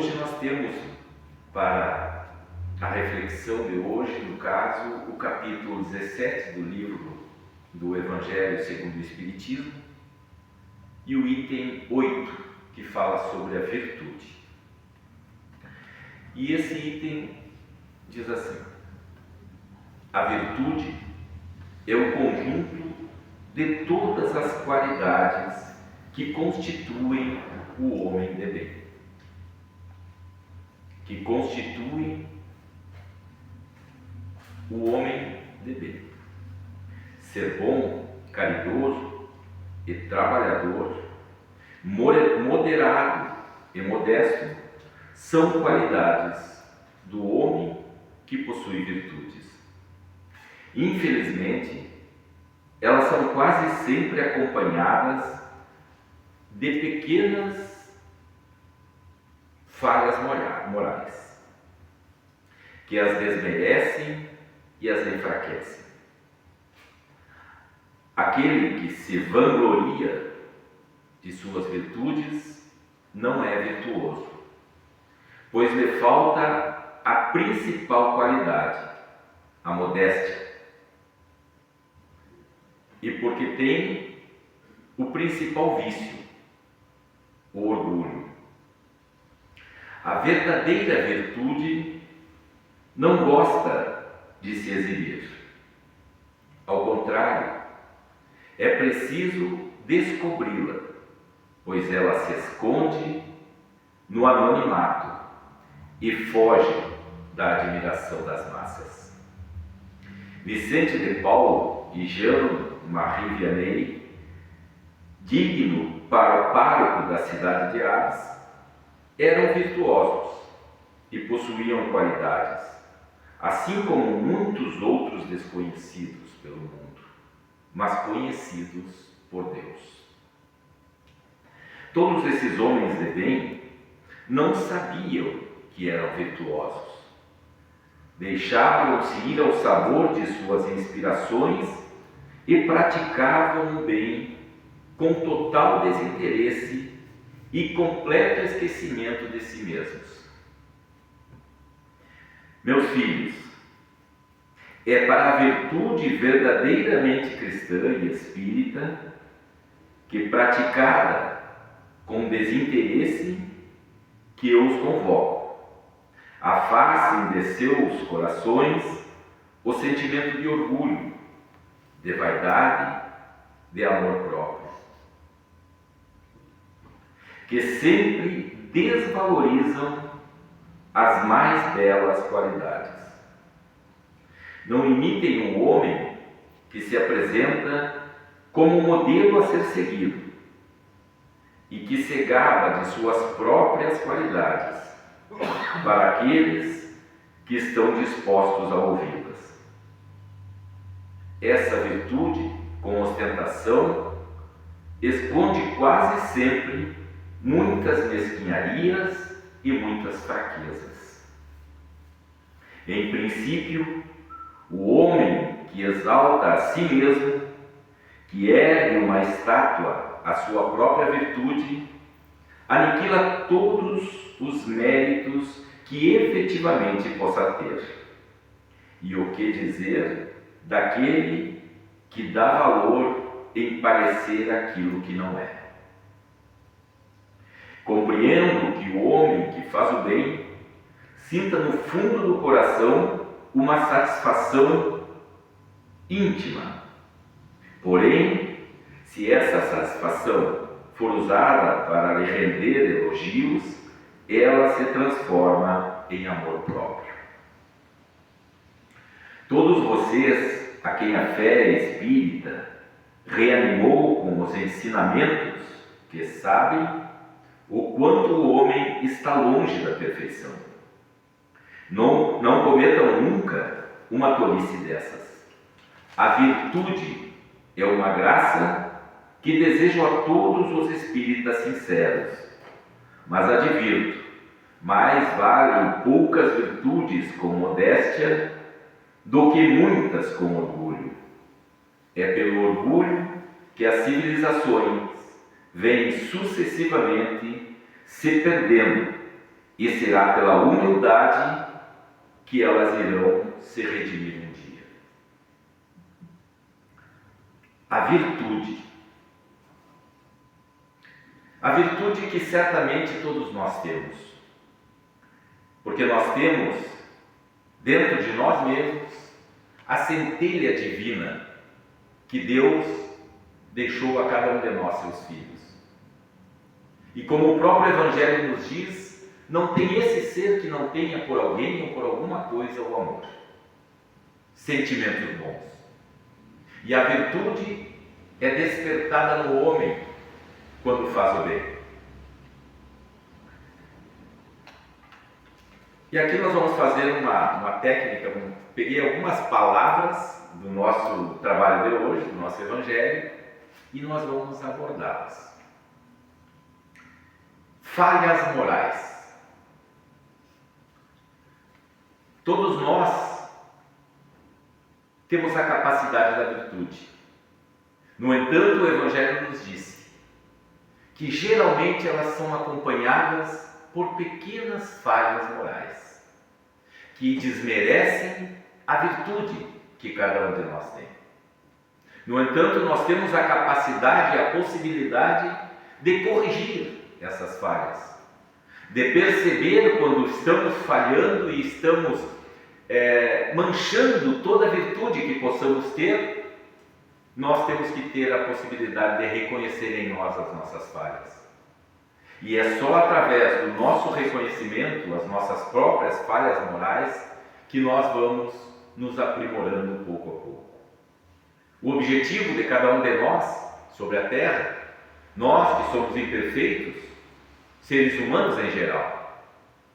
Hoje nós temos para a reflexão de hoje, no caso, o capítulo 17 do livro do Evangelho segundo o Espiritismo e o item 8, que fala sobre a virtude. E esse item diz assim: a virtude é o conjunto de todas as qualidades que constituem o homem de bem. Que constituem o homem de bem. Ser bom, caridoso e trabalhador, moderado e modesto, são qualidades do homem que possui virtudes. Infelizmente, elas são quase sempre acompanhadas de pequenas falhas morais, que as desmerecem e as enfraquecem. Aquele que se vangloria de suas virtudes não é virtuoso, pois lhe falta a principal qualidade, a modéstia, e porque tem o principal vício, o orgulho. A verdadeira virtude não gosta de se exibir. Ao contrário, é preciso descobri-la, pois ela se esconde no anonimato e foge da admiração das massas. Vicente de Paulo e Jean-Marie Vianney, digno para o pároco da cidade de Ars, eram virtuosos e possuíam qualidades, assim como muitos outros desconhecidos pelo mundo, mas conhecidos por Deus. Todos esses homens de bem não sabiam que eram virtuosos. Deixavam-se ir ao sabor de suas inspirações e praticavam o bem com total desinteresse e completo esquecimento de si mesmos. Meus filhos, é para a virtude verdadeiramente cristã e espírita que, praticada com desinteresse, que eu os convoco. Afastem de seus corações o sentimento de orgulho, de vaidade, de amor próprio, que sempre desvalorizam as mais belas qualidades. Não imitem um homem que se apresenta como modelo a ser seguido e que se gaba de suas próprias qualidades para aqueles que estão dispostos a ouvi-las. Essa virtude, com ostentação, esconde quase sempre muitas mesquinharias e muitas fraquezas. Em princípio, o homem que exalta a si mesmo, que ergue uma estátua à sua própria virtude, aniquila todos os méritos que efetivamente possa ter. E o que dizer daquele que dá valor em parecer aquilo que não é? Compreendo que o homem que faz o bem sinta no fundo do coração uma satisfação íntima. Porém, se essa satisfação for usada para lhe render elogios, ela se transforma em amor próprio. Todos vocês, a quem a fé espírita reanimou com os ensinamentos, que sabem o quanto o homem está longe da perfeição. Não cometam nunca uma tolice dessas. A virtude é uma graça que desejo a todos os espíritas sinceros, mas advirto, mais valem poucas virtudes com modéstia do que muitas com orgulho. É pelo orgulho que as civilizações vêm sucessivamente se perdendo e será pela humildade que elas irão se redimir um dia. A virtude. A virtude que certamente todos nós temos. Porque nós temos dentro de nós mesmos a centelha divina que Deus deixou a cada um de nós, seus filhos. E como o próprio Evangelho nos diz, não tem esse ser que não tenha por alguém ou por alguma coisa o amor. Sentimentos bons. E a virtude é despertada no homem quando faz o bem. E aqui nós vamos fazer uma técnica. Peguei algumas palavras do nosso trabalho de hoje, do nosso Evangelho, e nós vamos abordá-las. Falhas morais. Todos nós temos a capacidade da virtude. No entanto, o Evangelho nos disse que geralmente elas são acompanhadas por pequenas falhas morais, que desmerecem a virtude que cada um de nós tem. No entanto, nós temos a capacidade e a possibilidade de corrigir essas falhas, de perceber quando estamos falhando e estamos manchando toda a virtude que possamos ter. Nós temos que ter a possibilidade de reconhecer em nós as nossas falhas. E é só através do nosso reconhecimento, as nossas próprias falhas morais, que nós vamos nos aprimorando pouco a pouco. O objetivo de cada um de nós sobre a Terra, nós que somos imperfeitos, seres humanos em geral,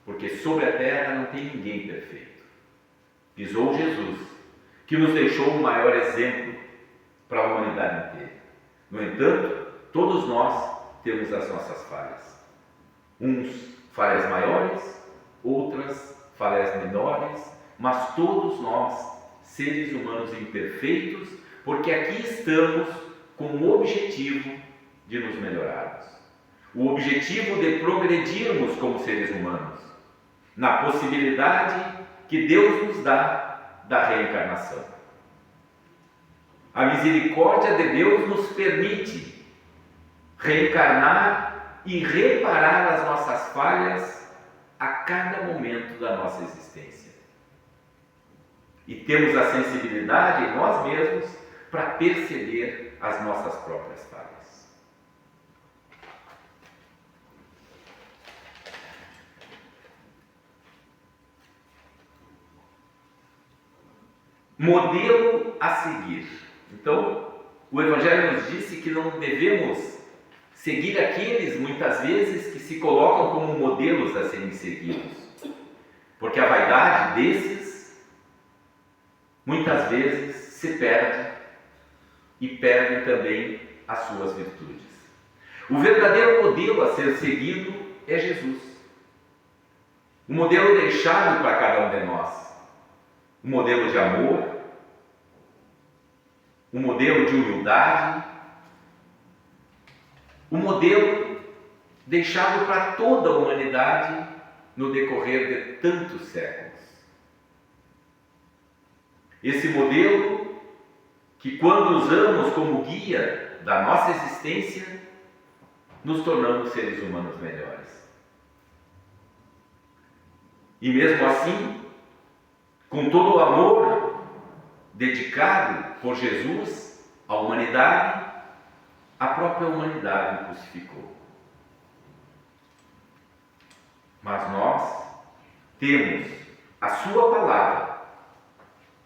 porque sobre a Terra não tem ninguém perfeito. Pisou Jesus, que nos deixou o maior exemplo para a humanidade inteira. No entanto, todos nós temos as nossas falhas. Uns falhas maiores, outras falhas menores, mas todos nós, seres humanos imperfeitos, porque aqui estamos com o objetivo de nos melhorarmos. O objetivo de progredirmos como seres humanos, na possibilidade que Deus nos dá da reencarnação. A misericórdia de Deus nos permite reencarnar e reparar as nossas falhas a cada momento da nossa existência. E temos a sensibilidade em nós mesmos para perceber as nossas próprias falhas. Modelo a seguir. Então, o Evangelho nos disse que não devemos seguir aqueles, muitas vezes, que se colocam como modelos a serem seguidos. Porque a vaidade desses, muitas vezes, se perde e perde também as suas virtudes. O verdadeiro modelo a ser seguido é Jesus. O modelo deixado para cada um de nós. Um modelo de amor, um modelo de humildade, um modelo deixado para toda a humanidade no decorrer de tantos séculos. Esse modelo que, quando usamos como guia da nossa existência, nos tornamos seres humanos melhores. E mesmo assim, com todo o amor dedicado por Jesus à humanidade, a própria humanidade o crucificou. Mas nós temos a sua palavra,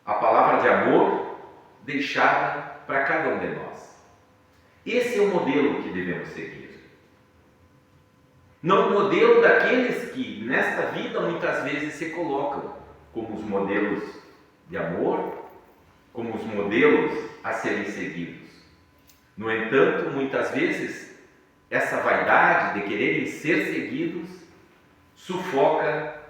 a palavra de amor deixada para cada um de nós. Esse é o modelo que devemos seguir. Não o modelo daqueles que nesta vida muitas vezes se colocam como os modelos de amor, como os modelos a serem seguidos. No entanto, muitas vezes, essa vaidade de quererem ser seguidos sufoca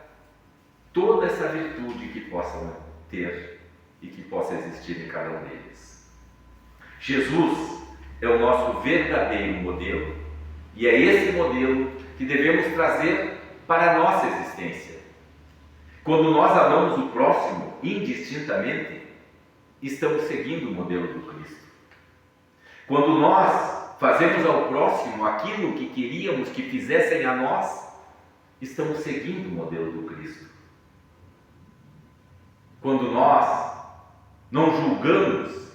toda essa virtude que possam ter e que possa existir em cada um deles. Jesus é o nosso verdadeiro modelo, e é esse modelo que devemos trazer para a nossa existência. Quando nós amamos o próximo indistintamente, estamos seguindo o modelo do Cristo. Quando nós fazemos ao próximo aquilo que queríamos que fizessem a nós, estamos seguindo o modelo do Cristo. Quando nós não julgamos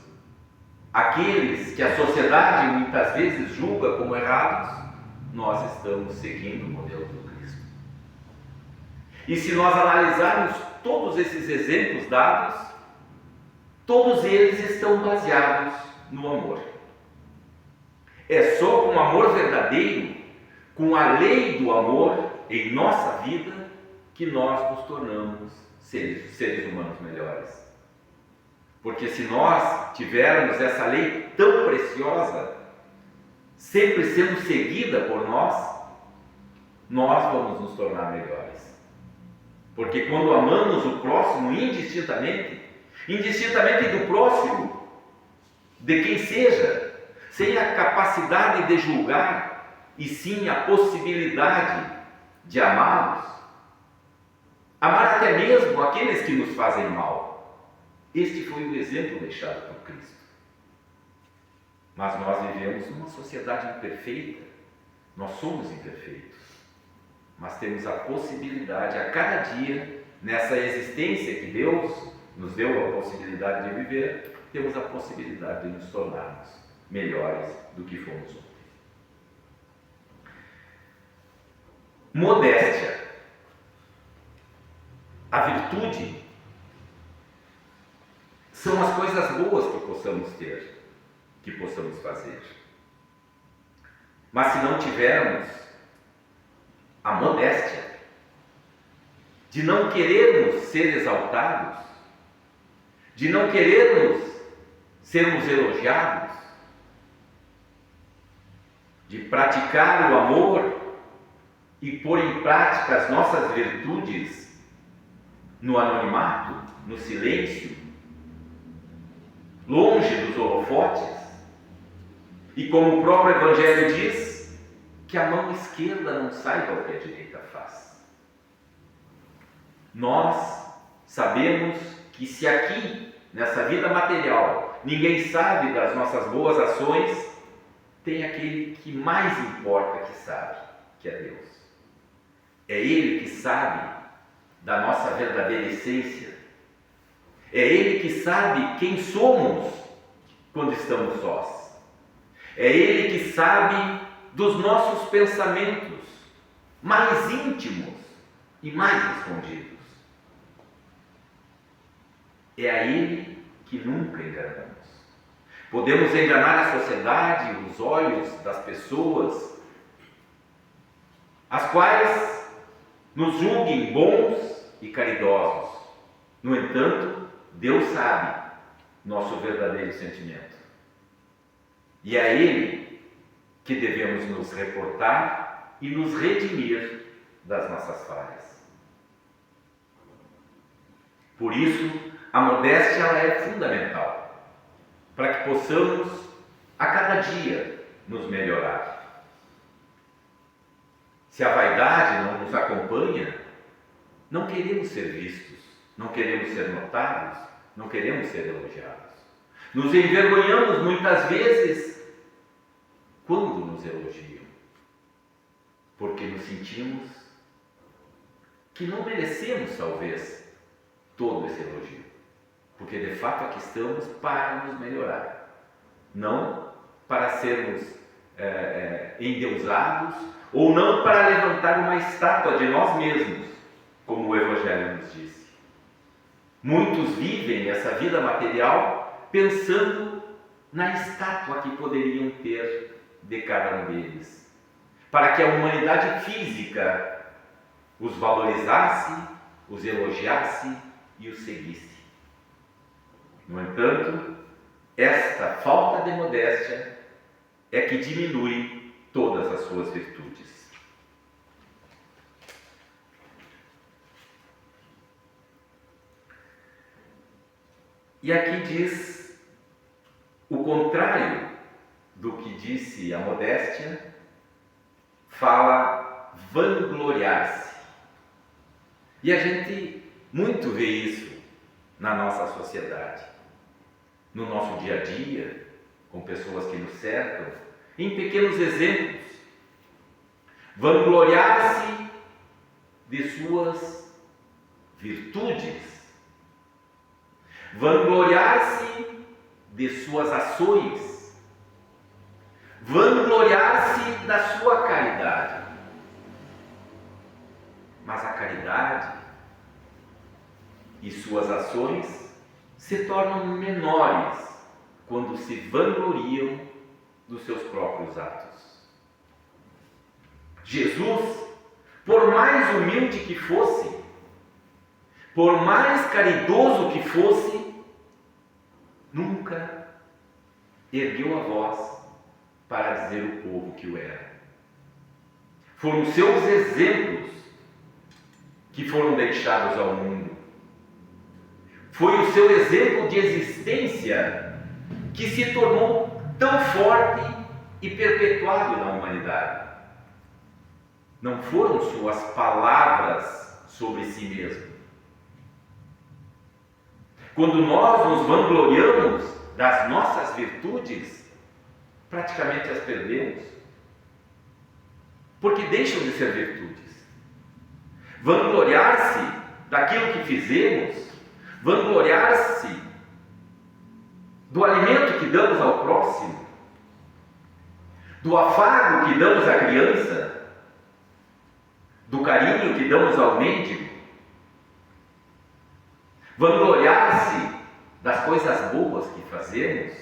aqueles que a sociedade muitas vezes julga como errados, nós estamos seguindo o modelo do Cristo. E se nós analisarmos todos esses exemplos dados, todos eles estão baseados no amor. É só com o amor verdadeiro, com a lei do amor em nossa vida, que nós nos tornamos seres humanos melhores. Porque se nós tivermos essa lei tão preciosa, sempre sendo seguida por nós vamos nos tornar melhores. Porque quando amamos o próximo indistintamente do próximo, de quem seja, sem a capacidade de julgar, e sim a possibilidade de amá-los, amar até mesmo aqueles que nos fazem mal. Este foi o exemplo deixado por Cristo. Mas nós vivemos numa sociedade imperfeita, nós somos imperfeitos, mas temos a possibilidade a cada dia, nessa existência que Deus nos deu a possibilidade de viver, temos a possibilidade de nos tornarmos melhores do que fomos ontem. Modéstia. A virtude são as coisas boas que possamos ter, que possamos fazer. Mas se não tivermos a modéstia de não querermos ser exaltados, de não querermos sermos elogiados, de praticar o amor e pôr em prática as nossas virtudes no anonimato, no silêncio, longe dos holofotes, e como o próprio Evangelho diz, que a mão esquerda não saiba o que a direita faz. Nós sabemos que se aqui, nessa vida material, ninguém sabe das nossas boas ações, tem aquele que mais importa que sabe, que é Deus. É Ele que sabe da nossa verdadeira essência. É Ele que sabe quem somos quando estamos sós. É Ele que sabe dos nossos pensamentos mais íntimos e mais escondidos. É a Ele que nunca enganamos. Podemos enganar a sociedade, os olhos das pessoas, as quais nos julguem bons e caridosos. No entanto, Deus sabe nosso verdadeiro sentimento. E é a Ele que devemos nos reportar e nos redimir das nossas falhas. Por isso, a modéstia ela é fundamental para que possamos a cada dia nos melhorar. Se a vaidade não nos acompanha, não queremos ser vistos, não queremos ser notados, não queremos ser elogiados. Nos envergonhamos muitas vezes quando nos elogiam, porque nos sentimos que não merecemos, talvez, todo esse elogio. Porque de fato aqui estamos para nos melhorar, não para sermos endeusados, ou não para levantar uma estátua de nós mesmos, como o Evangelho nos disse. Muitos vivem essa vida material pensando na estátua que poderiam ter de cada um deles, para que a humanidade física os valorizasse, os elogiasse e os seguisse. No entanto, esta falta de modéstia é que diminui todas as suas virtudes. E aqui diz o contrário do que disse a modéstia, fala vangloriar-se. E a gente muito vê isso na nossa sociedade, no nosso dia a dia, com pessoas que nos cercam, em pequenos exemplos. Vangloriar-se de suas virtudes, vangloriar-se de suas ações, vangloriar-se da sua caridade. Mas a caridade e suas ações se tornam menores quando se vangloriam dos seus próprios atos. Jesus, por mais humilde que fosse, por mais caridoso que fosse, nunca ergueu a voz para dizer ao povo que o era. Foram seus exemplos que foram deixados ao mundo. Foi o seu exemplo de existência que se tornou tão forte e perpetuado na humanidade. Não foram suas palavras sobre si mesmo. Quando nós nos vangloriamos das nossas virtudes, praticamente as perdemos, porque deixam de ser virtudes. Vangloriar-se daquilo que fizemos, vangloriar-se do alimento que damos ao próximo, do afago que damos à criança, do carinho que damos ao mendigo, vangloriar-se das coisas boas que fazemos,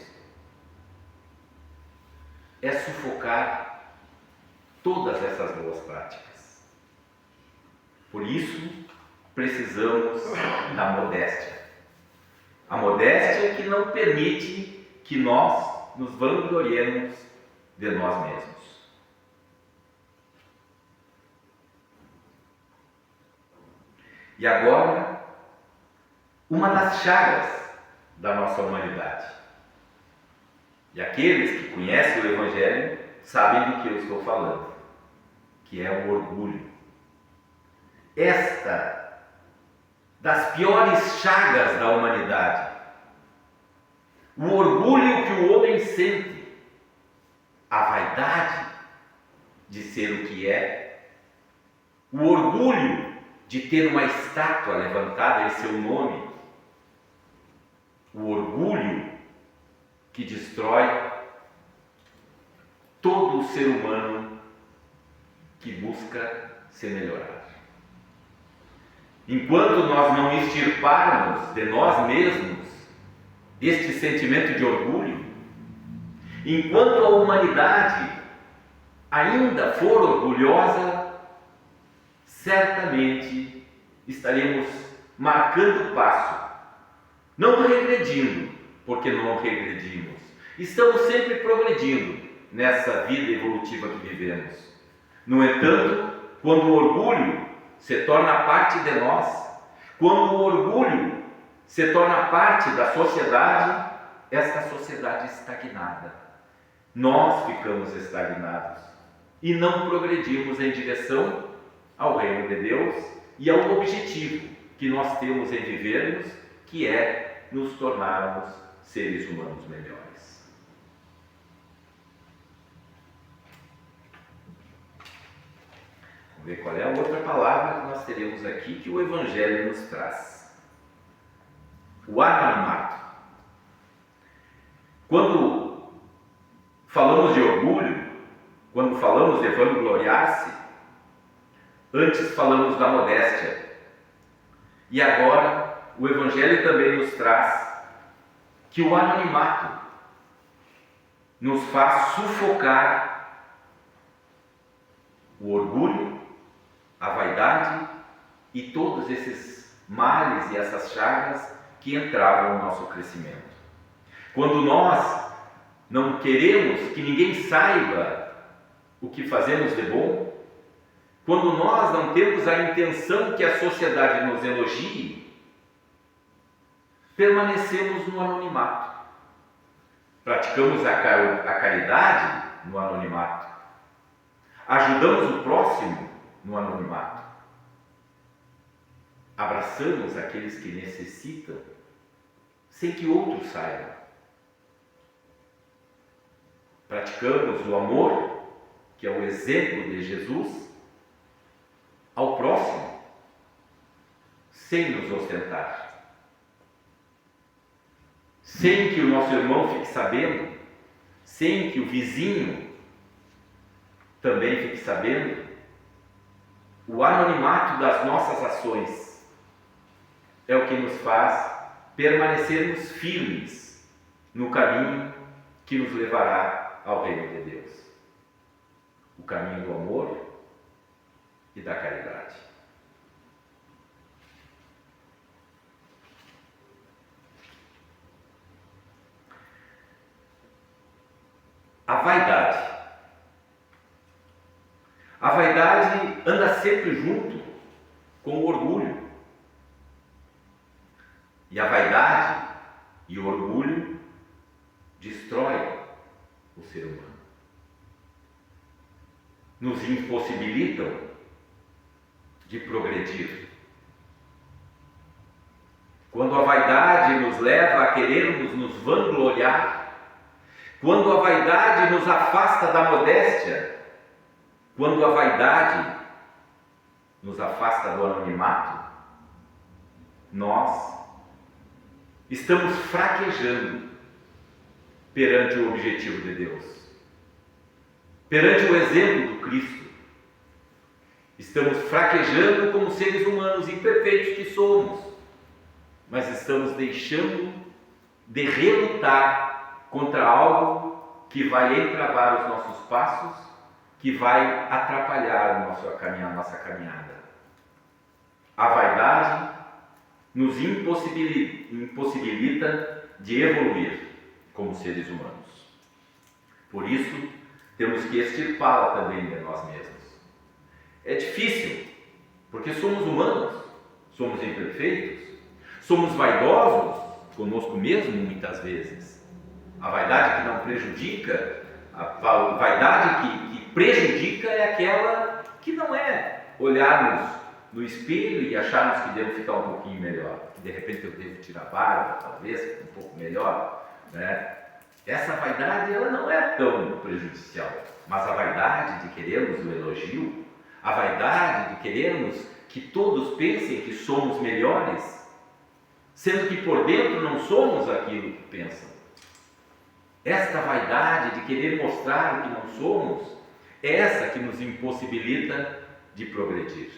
é sufocar todas essas boas práticas. Por isso, precisamos da modéstia. A modéstia que não permite que nós nos vangloriemos de nós mesmos. E agora, uma das chagas da nossa humanidade. E aqueles que conhecem o Evangelho sabem do que eu estou falando, que é o orgulho. Esta das piores chagas da humanidade. O orgulho que o homem sente, a vaidade de ser o que é, o orgulho de ter uma estátua levantada em seu nome, o orgulho que destrói todo o ser humano que busca se melhorar. Enquanto nós não extirparmos de nós mesmos este sentimento de orgulho, enquanto a humanidade ainda for orgulhosa, certamente estaremos marcando passo, não regredindo, porque não regredimos. Estamos sempre progredindo nessa vida evolutiva que vivemos. No entanto, quando o orgulho se torna parte de nós, quando o orgulho se torna parte da sociedade, esta sociedade estagnada. Nós ficamos estagnados e não progredimos em direção ao reino de Deus e ao objetivo que nós temos em vivermos, que é nos tornarmos seres humanos melhores. Vamos ver qual é a outra palavra que nós teremos aqui que o Evangelho nos traz. O anonimato. Quando falamos de orgulho, quando falamos de vangloriar-se, antes falamos da modéstia. E agora o Evangelho também nos traz que o anonimato nos faz sufocar o orgulho, a vaidade e todos esses males e essas chagas que entravam no nosso crescimento. Quando nós não queremos que ninguém saiba o que fazemos de bom, quando nós não temos a intenção que a sociedade nos elogie, permanecemos no anonimato. Praticamos a caridade no anonimato. Ajudamos o próximo no anonimato. Abraçamos aqueles que necessitam, sem que outros saibam. Praticamos o amor, que é o exemplo de Jesus, ao próximo, sem nos ostentar. Sem que o nosso irmão fique sabendo, sem que o vizinho também fique sabendo, o anonimato das nossas ações é o que nos faz permanecermos firmes no caminho que nos levará ao reino de Deus. O caminho do amor e da caridade. A vaidade. A vaidade anda sempre junto com o orgulho. E a vaidade e o orgulho destrói o ser humano. Nos impossibilitam de progredir. Quando a vaidade nos leva a querermos nos vangloriar, quando a vaidade nos afasta da modéstia, quando a vaidade nos afasta do anonimato, nós estamos fraquejando perante o objetivo de Deus, perante o exemplo do Cristo. Estamos fraquejando como seres humanos imperfeitos que somos, mas estamos deixando de relutar contra algo que vai entravar os nossos passos, que vai atrapalhar a nossa caminhada. A vaidade nos impossibilita de evoluir como seres humanos. Por isso, temos que extirpá-la também de nós mesmos. É difícil, porque somos humanos, somos imperfeitos, somos vaidosos conosco mesmo muitas vezes. A vaidade que não prejudica, a vaidade que prejudica é aquela que não é olharmos no espelho e acharmos que devo ficar um pouquinho melhor, que de repente eu devo tirar a barba, talvez, um pouco melhor, né? Essa vaidade ela não é tão prejudicial, mas a vaidade de querermos o elogio, a vaidade de querermos que todos pensem que somos melhores, sendo que por dentro não somos aquilo que pensam. Esta vaidade de querer mostrar o que não somos é essa que nos impossibilita de progredir.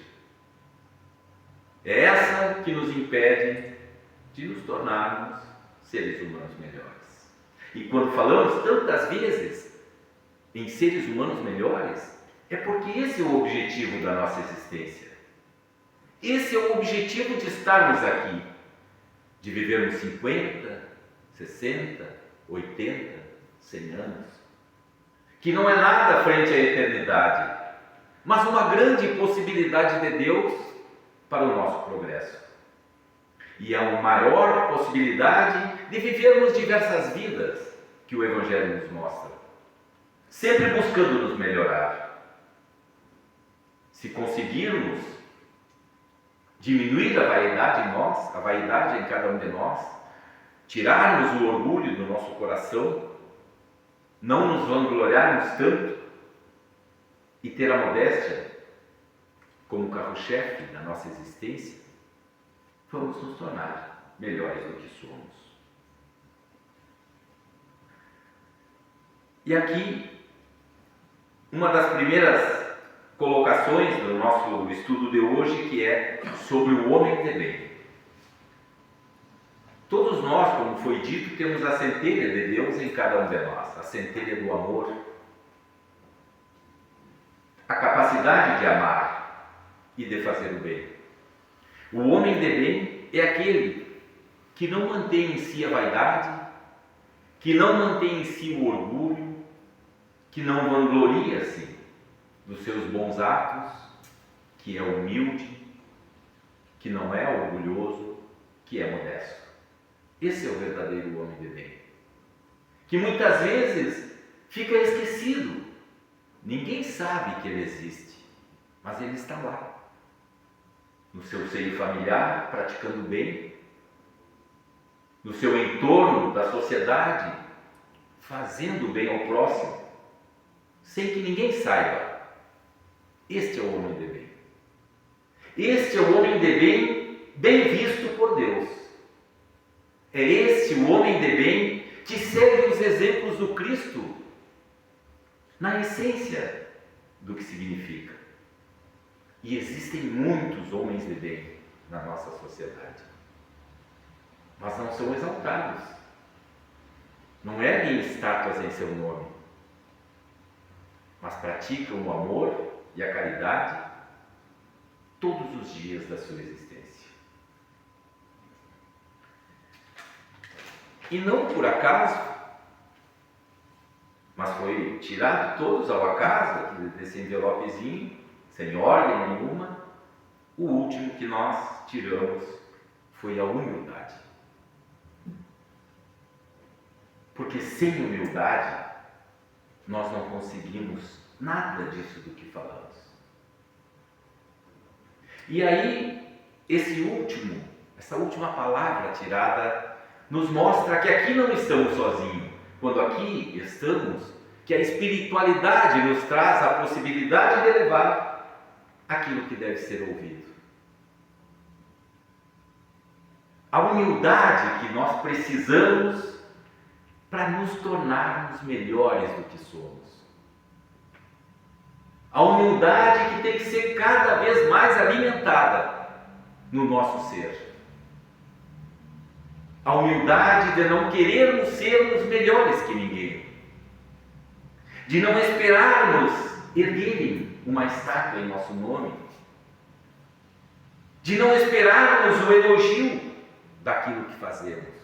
É essa que nos impede de nos tornarmos seres humanos melhores. E quando falamos tantas vezes em seres humanos melhores, é porque esse é o objetivo da nossa existência. Esse é o objetivo de estarmos aqui, de vivermos 50, 60, 80, 100 anos, que não é nada frente à eternidade, mas uma grande possibilidade de Deus para o nosso progresso. E é uma maior possibilidade de vivermos diversas vidas que o Evangelho nos mostra, sempre buscando nos melhorar. Se conseguirmos diminuir a vaidade em nós, a vaidade em cada um de nós, tirarmos o orgulho do nosso coração, não nos vangloriarmos tanto e ter a modéstia como carro-chefe da nossa existência, vamos nos tornar melhores do que somos. E aqui, uma das primeiras colocações do nosso estudo de hoje, que é sobre o homem de bem. Todos nós, como foi dito, temos a centelha de Deus em cada um de nós, a centelha do amor, a capacidade de amar e de fazer o bem. O homem de bem é aquele que não mantém em si a vaidade, que não mantém em si o orgulho, que não vangloria-se dos seus bons atos, que é humilde, que não é orgulhoso, que é modesto. Esse é o verdadeiro homem de bem, que muitas vezes fica esquecido. Ninguém sabe que ele existe, mas ele está lá. no seu seio familiar, praticando o bem, no seu entorno da sociedade, fazendo o bem ao próximo, sem que ninguém saiba. Este é o homem de bem. Este é o homem de bem, bem visto por Deus. É este o homem de bem que segue os exemplos do Cristo na essência do que significa. E existem muitos homens de bem na nossa sociedade, mas não são exaltados. Não erguem estátuas em seu nome, mas praticam o amor e a caridade todos os dias da sua existência. E não por acaso, mas foi tirado todos ao acaso desse envelopezinho, sem ordem nenhuma. O último que nós tiramos foi a humildade. Porque sem humildade nós não conseguimos nada disso do que falamos. E aí, essa última palavra tirada nos mostra que aqui não estamos sozinhos. Quando aqui estamos, que a espiritualidade nos traz a possibilidade de levar aquilo que deve ser ouvido. A humildade que nós precisamos para nos tornarmos melhores do que somos. A humildade que tem que ser cada vez mais alimentada no nosso ser. A humildade de não querermos sermos melhores que ninguém. De não esperarmos erguerem uma estátua em nosso nome. De não esperarmos o elogio daquilo que fazemos.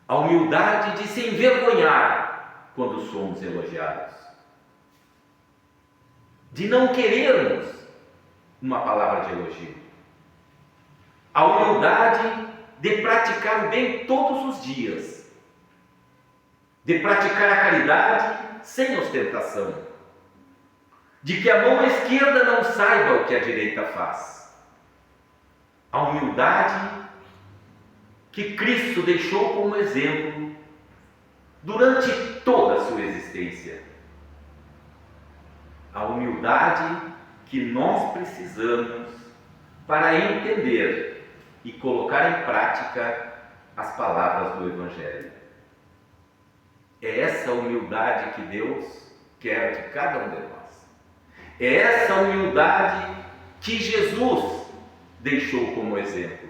A humildade de se envergonhar quando somos elogiados. De não querermos uma palavra de elogio. A humildade de praticar o bem todos os dias. De praticar a caridade sem ostentação. De que a mão esquerda não saiba o que a direita faz. A humildade que Cristo deixou como exemplo durante toda a sua existência. A humildade que nós precisamos para entender e colocar em prática as palavras do Evangelho. É essa humildade que Deus quer de cada um de nós. É essa humildade que Jesus deixou como exemplo.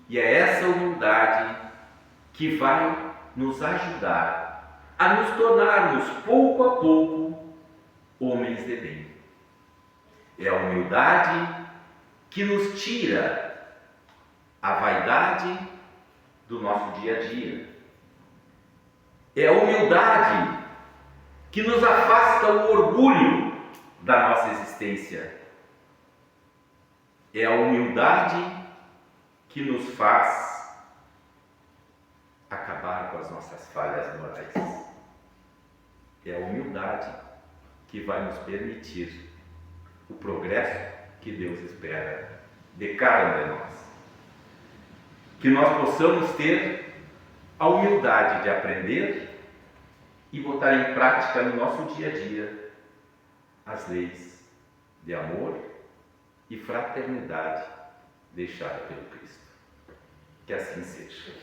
E é essa humildade que vai nos ajudar a nos tornarmos, pouco a pouco, homens de bem. É a humildade que nos tira a vaidade do nosso dia a dia. É a humildade que nos afasta o orgulho da nossa existência. É a humildade que nos faz acabar com as nossas falhas morais. É a humildade que vai nos permitir o progresso que Deus espera de cada um de nós. Que nós possamos ter a humildade de aprender e botar em prática no nosso dia a dia as leis de amor e fraternidade deixada pelo Cristo. Que assim seja.